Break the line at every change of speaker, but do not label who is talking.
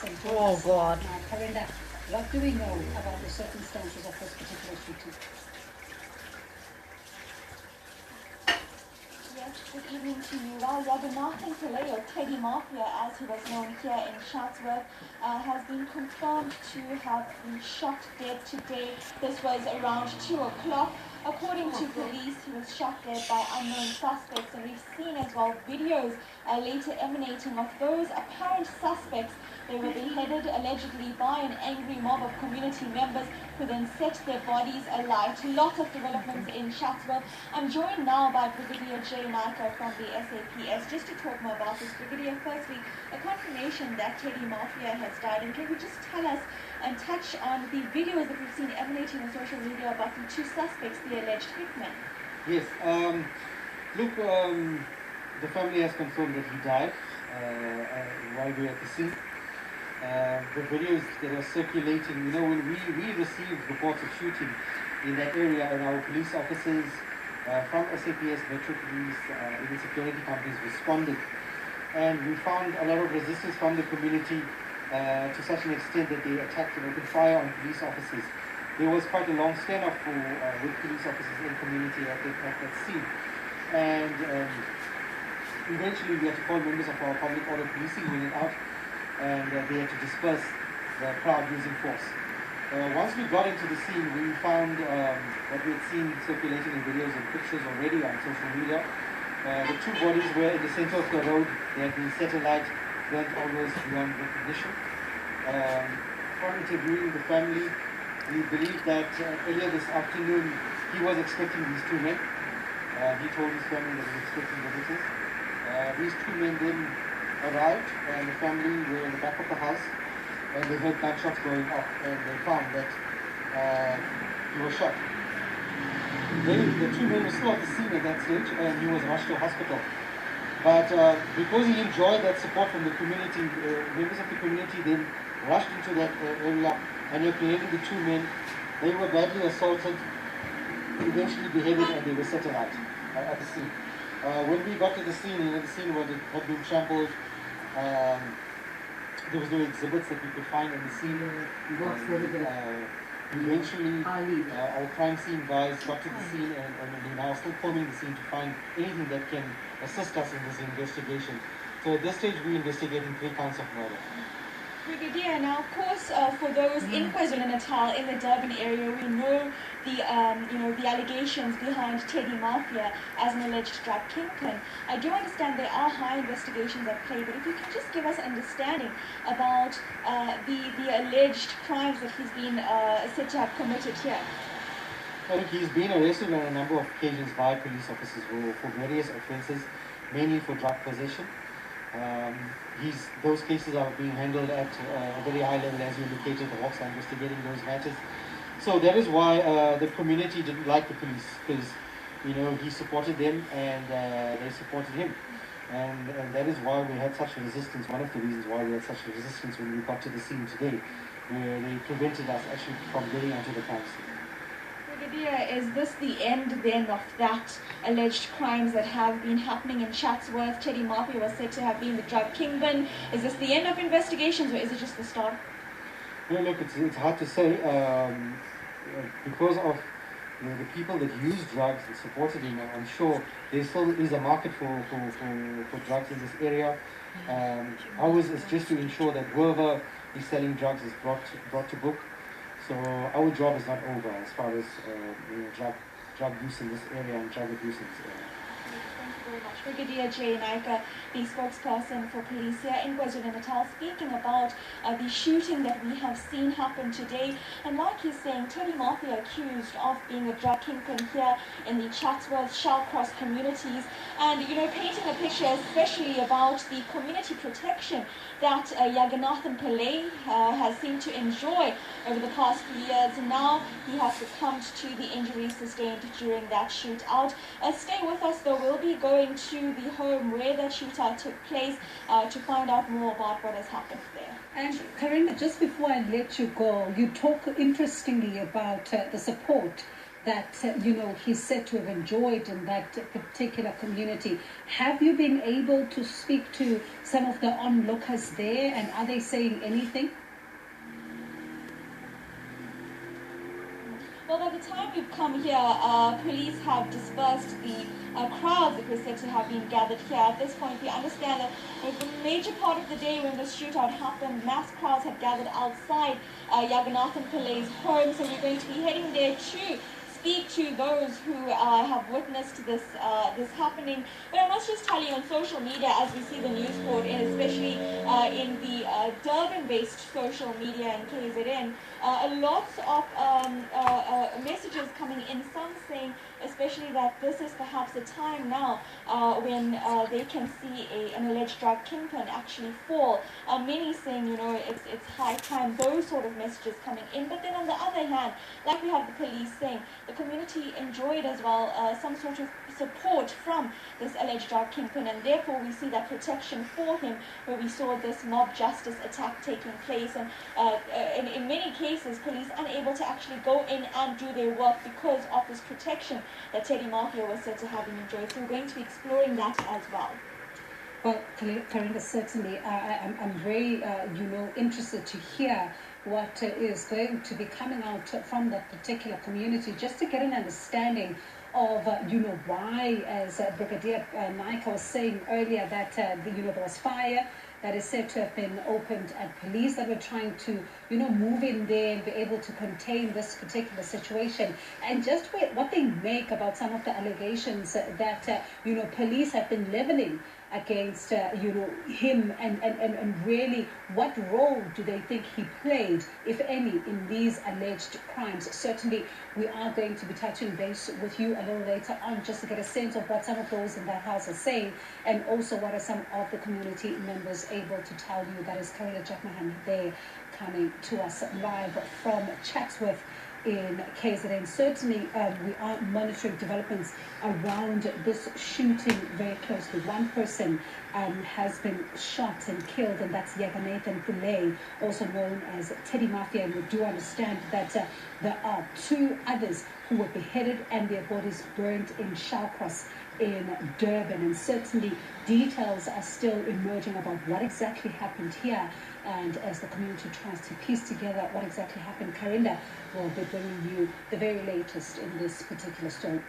Oh God.
Karinda, what do we know about the circumstances of this particular shooting?
Yes, good evening to you. Well, Yaganathan Pillay, or Teddy Mafia as he was known here in Chatsworth, has been confirmed to have been shot dead today. This was around 2 o'clock. According to police, he was shot dead by unknown suspects, and we've seen as well videos later emanating of those apparent suspects. They were beheaded allegedly by an angry mob of community members who then set their bodies alight. Lots of developments in Chatsworth. I'm joined now by Brigadier J. Naika from the SAPS just to talk more about this. Brigadier, firstly, a confirmation that Teddy Mafia has died. And can you just tell us and touch on the videos that we've seen emanating on social media about the two suspects, the alleged hitmen?
Yes. Look, the family has confirmed that he died while we were at the scene. The videos that are circulating, when we received reports of shooting in that area, and our police officers from SAPS, Metro Police, even security companies responded, and we found a lot of resistance from the community to such an extent that they attacked and opened fire on police officers. There was quite a long standoff with police officers and community at that scene, and eventually we had to call members of our public order policing unit out, and they had to disperse the crowd using force. Once we got into the scene, we found what we had seen circulating in videos and pictures already on social media. The two bodies were in the center of the road. They had been set alight, burnt almost beyond recognition. From interviewing the family, we believe that earlier this afternoon he was expecting these two men. He told his family that he was expecting visitors. These two men then arrived, and the family were in the back of the house, and they heard gunshots going off, and they found that he was shot. The two men were still at the scene at that stage, and he was rushed to hospital. But because he enjoyed that support from the community, members of the community then rushed into that area and apprehended the two men. They were badly assaulted, eventually beheaded, and they were set alight at the scene. When we got to the scene, the scene had been trampled. There was no exhibits that we could find in the scene. Eventually, our crime scene guys got to the scene, and we're now still combing the scene to find anything that can assist us in this investigation. So at this stage, we're investigating 3 counts of murder.
Brigadier, now of course, for those in KwaZulu-Natal, in the Durban area, we know the allegations behind Teddy Mafia as an alleged drug kingpin. I do understand there are high investigations at play, but if you can just give us understanding about the alleged crimes that he's been said to have committed here.
Well, look, he's been arrested on a number of occasions by police officers for various offences, mainly for drug possession. Those cases are being handled at a very high level, as you indicated. The Hawks are investigating those matters. So that is why the community didn't like the police, because he supported them and they supported him, and that is why we had such a resistance. One of the reasons why we had such a resistance when we got to the scene today, where they prevented us actually from getting onto the crime scene.
Brigadier, is this the end then of that alleged crimes that have been happening in Chatsworth? Teddy Mafia was said to have been the drug kingpin. Is this the end of investigations, or is it just the start?
Well, look, it's hard to say. Because of the people that use drugs and supported him, I'm sure there still is a market for drugs in this area. Ours is just to ensure that whoever is selling drugs is brought to book. So our job is not over as far as drug use in this area and drug abuse in this area.
Thank you very much. Brigadier J. Naika, the spokesperson for police here in KwaZulu-Natal, speaking about the shooting that we have seen happen today. And like he's saying, Teddy Mafia accused of being a drug kingpin here in the Chatsworth, Shallcross communities, and painting a picture especially about the community protection that Yaganathan Pillay has seemed to enjoy over the past few years. Now he has succumbed to the injuries sustained during that shootout. Stay with us though, we'll be going to the home where that shootout took place to find out more about what has happened there.
And Karinda, just before I let you go, you talk interestingly about the support that he's said to have enjoyed in that particular community. Have you been able to speak to some of the onlookers there, and are they saying anything?
Well, by the time we've come here, police have dispersed the crowds that were said to have been gathered here. At this point, we understand that for the major part of the day when the shootout happened, mass crowds had gathered outside Yaganathan Pillai's home, so we're going to be heading there to speak to those who have witnessed this happening. But I must just tell you, on social media, as we see the news report, and especially in the Durban-based social media in KZN, lots of messages coming in, some saying especially that this is perhaps a time now when they can see an alleged drug kingpin actually fall. Many saying, it's high time, those sort of messages coming in. But then on the other hand, like we have the police saying, the community enjoyed as well some sort of support from this alleged drug kingpin, and therefore we see that protection for him, where we saw this mob justice attack taking place, and in many cases police unable to actually go in and do their work because of this protection that Teddy Mafia was said to have enjoyed. So we're going to be exploring that as well.
Well, Karinda, certainly I'm very interested to hear what is going to be coming out from that particular community, just to get an understanding of why, as Brigadier Naika was saying earlier, that there was fire that is said to have been opened at police that were trying to move in there and be able to contain this particular situation, and just what they make about some of the allegations that police have been leveling against him, and really what role do they think he played, if any, in these alleged crimes. Certainly we are going to be touching base with you a little later on, just to get a sense of what some of those in that house are saying, and also what are some of the community members able to tell you. That is Karina Jackman there, coming to us live from Chatsworth in KZN. Certainly we are monitoring developments around this shooting very closely. One person has been shot and killed, and that's Yaganathan Pillai, also known as Teddy Mafia, and we do understand that there are two others who were beheaded and their bodies burned in Shallcross in Durban, and certainly details are still emerging about what exactly happened here. And as the community tries to piece together what exactly happened, Karinda will be bringing you the very latest in this particular story.